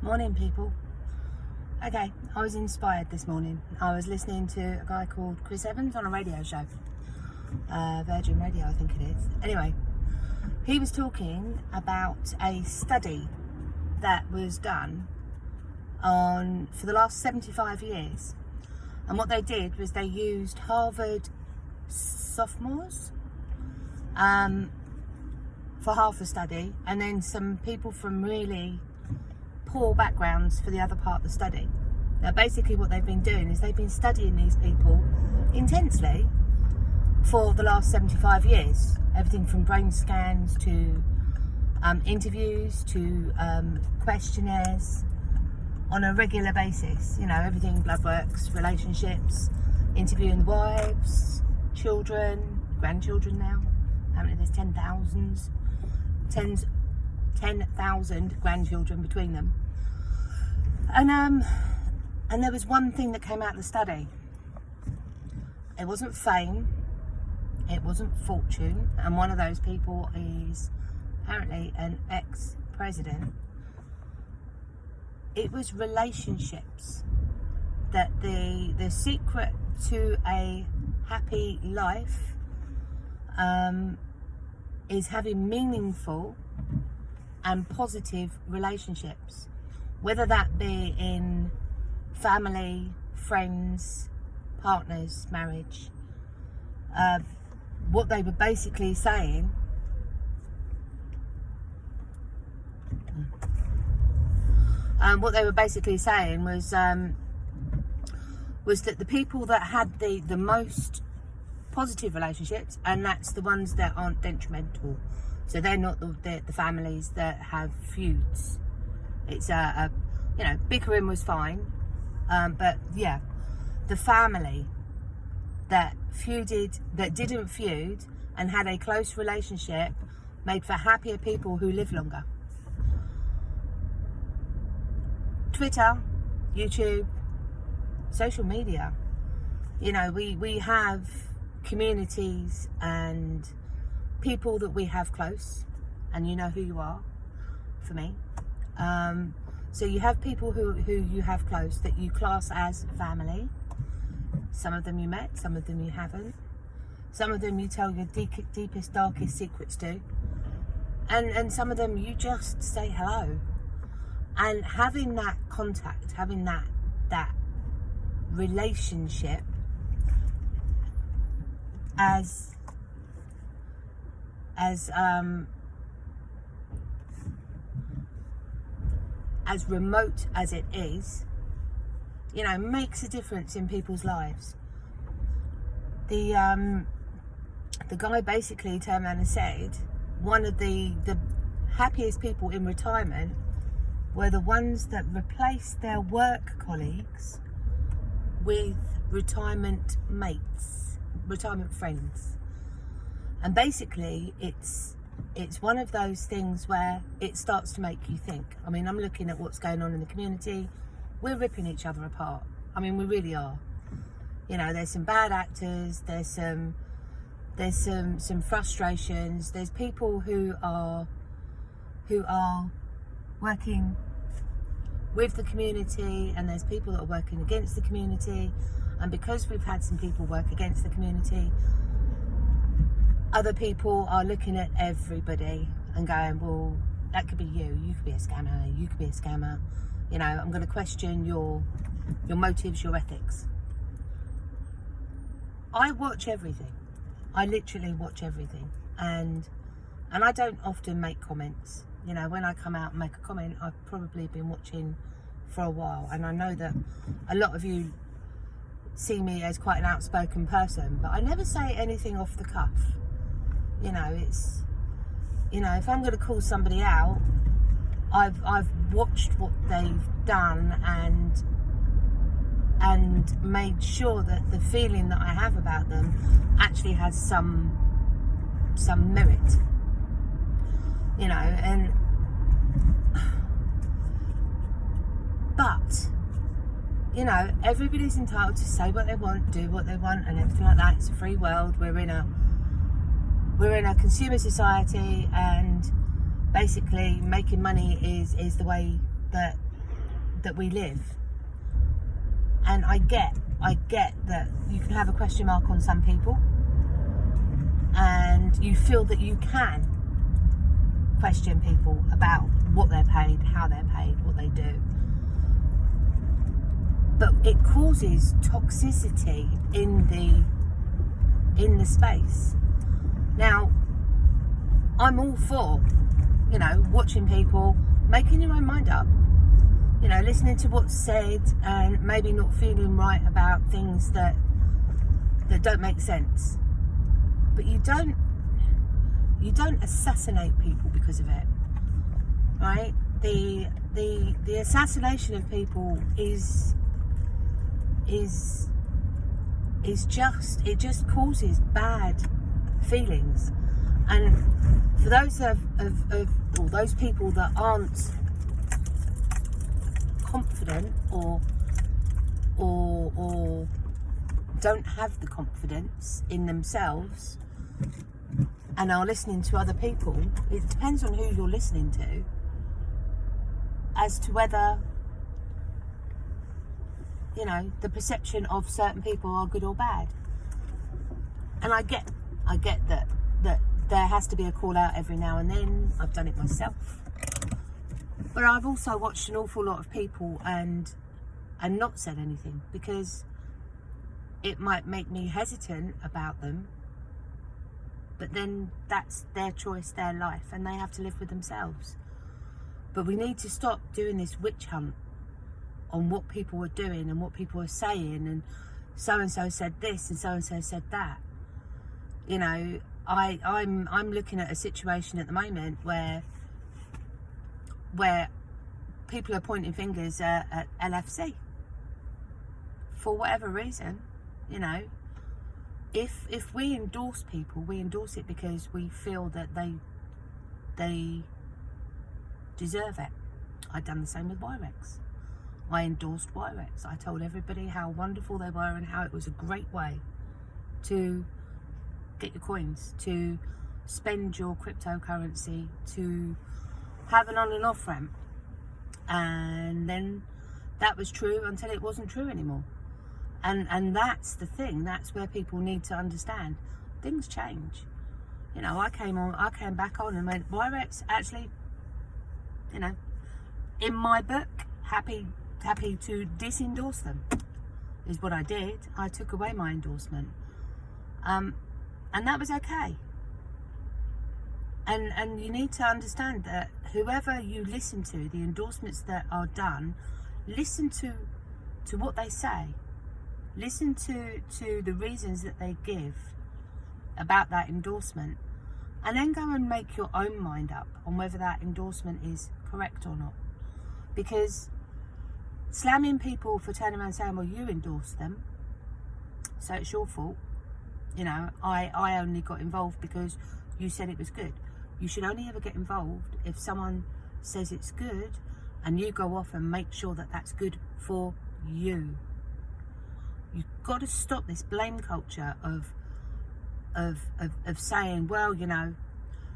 Morning, people. Okay, I was inspired this morning. I was listening to a guy called Chris Evans on a radio show, Virgin Radio, I think it is. Anyway, he was talking about a study that was done for the last 75 years. And what they did was they used Harvard sophomores for half the study, and then some people from really poor backgrounds for the other part of the study. Now basically what they've been doing is they've been studying these people intensely for the last 75 years. Everything from brain scans to interviews to questionnaires on a regular basis. You know, everything, blood works, relationships, interviewing wives, children, grandchildren now. Apparently there's 10,000 grandchildren between them. And there was one thing that came out of the study. It wasn't fame, it wasn't fortune, and one of those people is apparently an ex-president. It was relationships. That the secret to a happy life is having meaningful and positive relationships, whether that be in family, friends, partners, marriage. What they were basically saying was that the people that had the most positive relationships, and that's the ones that aren't detrimental, so they're not the families that have feuds. It's bickering was fine, but yeah, the family that didn't feud and had a close relationship made for happier people who live longer. Twitter, YouTube, social media, you know, we have communities and people that we have close, and you know who you are, for me. So you have people who you have close that you class as family. Some of them you met, some of them you haven't. Some of them you tell your deepest, darkest secrets to. And some of them you just say hello. And having that contact, having that relationship as remote as it is, you know, makes a difference in people's lives. The guy basically turned around and said one of the happiest people in retirement were the ones that replaced their work colleagues with retirement mates, retirement friends. And basically it's one of those things where it starts to make you think. I mean, I'm looking at what's going on in the community. We're ripping each other apart. I mean, we really are. You know, there's some bad actors, there's some frustrations, there's people who are working with the community, and there's people that are working against the community. And because we've had some people work against the community, other people are looking at everybody and going, well, that could be you could be a scammer, you could be a scammer. You know, I'm going to question your motives, your ethics. I watch everything. I literally watch everything. And I don't often make comments. You know, when I come out and make a comment, I've probably been watching for a while. And I know that a lot of you see me as quite an outspoken person, but I never say anything off the cuff. You know, it's, you know, if I'm going to call somebody out, I've watched what they've done and made sure that the feeling that I have about them actually has some merit. You know, but you know, everybody's entitled to say what they want, do what they want, and everything like that. It's a free world. We're in a consumer society, and basically making money is the way that that we live. And I get that you can have a question mark on some people, and you feel that you can question people about what they're paid, how they're paid, what they do. But it causes toxicity in the space. Now, I'm all for, watching people, making your own mind up, listening to what's said, and maybe not feeling right about things that don't make sense. But you don't assassinate people because of it, right? The assassination of people is just causes bad feelings. And for those or those people that aren't confident or don't have the confidence in themselves and are listening to other people, it depends on who you're listening to as to whether the perception of certain people are good or bad. And I get that there has to be a call out every now and then. I've done it myself, but I've also watched an awful lot of people and not said anything, because it might make me hesitant about them. But then that's their choice, their life, and they have to live with themselves. But we need to stop doing this witch hunt on what people are doing and what people are saying, and so-and-so said this and so-and-so said that. I'm looking at a situation at the moment where people are pointing fingers at LFC for whatever reason. If we endorse people, we endorse it because we feel that they deserve it. I've done the same with Wirex. I endorsed Wirex. I told everybody how wonderful they were and how it was a great way to get your coins, to spend your cryptocurrency, to have an on and off ramp. And then that was true until it wasn't true anymore. And that's the thing. That's where people need to understand things change. I came back on and went, Wirex, actually, in my book, happy to disendorse them is what I did. I took away my endorsement, and that was okay. And you need to understand that whoever you listen to, the endorsements that are done, listen to what they say, listen to the reasons that they give about that endorsement, and then go and make your own mind up on whether that endorsement is correct or not. Because slamming people for turning around and saying, well, you endorsed them, so it's your fault. I only got involved because you said it was good. You should only ever get involved if someone says it's good and you go off and make sure that that's good for you. You've got to stop this blame culture of saying, well,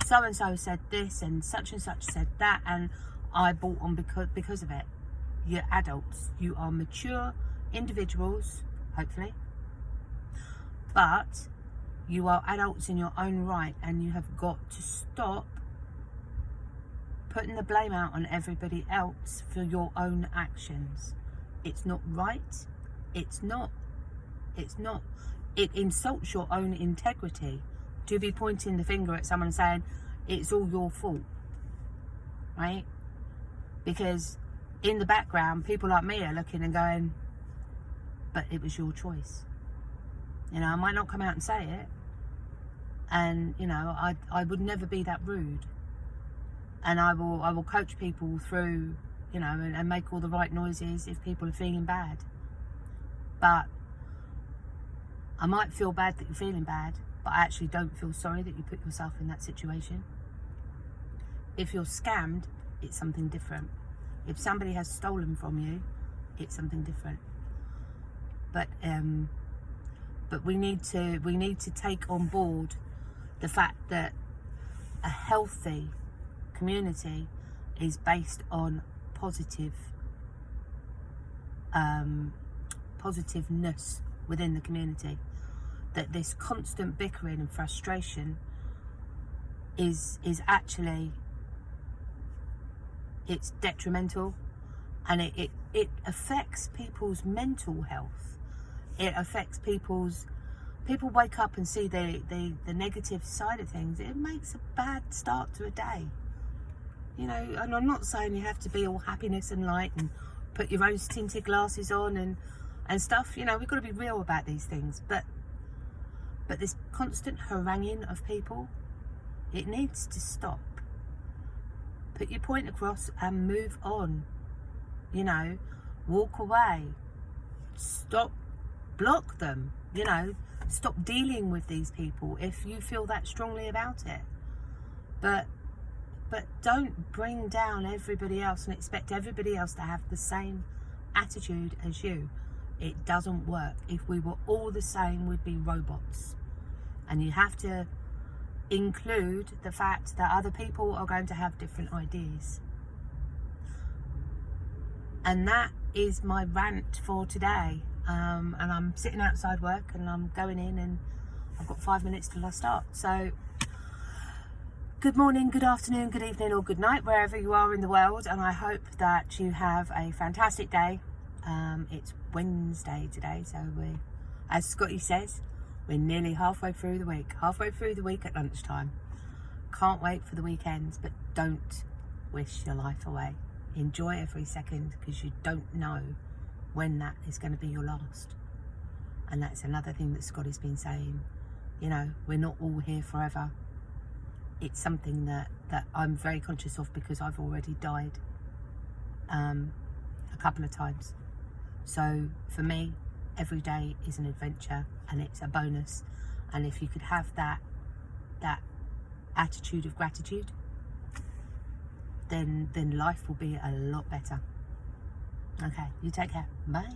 so-and-so said this and such said that, and I bought on because of it. You're adults. You are mature individuals, hopefully. But you are adults in your own right, and you have got to stop putting the blame out on everybody else for your own actions. It's not right. It's not. It insults your own integrity to be pointing the finger at someone and saying, it's all your fault, right? Because in the background, people like me are looking and going, but it was your choice. I might not come out and say it, and I would never be that rude, and I will coach people through, and make all the right noises if people are feeling bad. But I might feel bad that you're feeling bad, but I actually don't feel sorry that you put yourself in that situation. If you're scammed, it's something different. If somebody has stolen from you, it's something different. But we need to take on board the fact that a healthy community is based on positive positiveness within the community, that this constant bickering and frustration is actually, it's detrimental, and it affects people's mental health. It affects people wake up and see the negative side of things. It makes a bad start to a day, you know. And I'm not saying you have to be all happiness and light and put your rose tinted glasses on and stuff, you know. We've got to be real about these things, but this constant haranguing of people, it needs to stop. Put your point across and move on, you know. Walk away, stop, block them, you know. Stop dealing with these people if you feel that strongly about it, but don't bring down everybody else and expect everybody else to have the same attitude as you. It doesn't work. If we were all the same, we'd be robots. And you have to include the fact that other people are going to have different ideas. And that is my rant for today. And I'm sitting outside work and I'm going in and I've got 5 minutes till I start. So good morning, good afternoon, good evening or good night, wherever you are in the world. And I hope that you have a fantastic day. It's Wednesday today, so as Scotty says, we're nearly halfway through the week. Halfway through the week at lunchtime. Can't wait for the weekends, but don't wish your life away. Enjoy every second, because you don't know when that is going to be your last. And that's another thing that Scotty's been saying. You know, we're not all here forever. It's something that I'm very conscious of, because I've already died a couple of times. So for me, every day is an adventure and it's a bonus. And if you could have that attitude of gratitude, then life will be a lot better. Okay, you take care. Bye.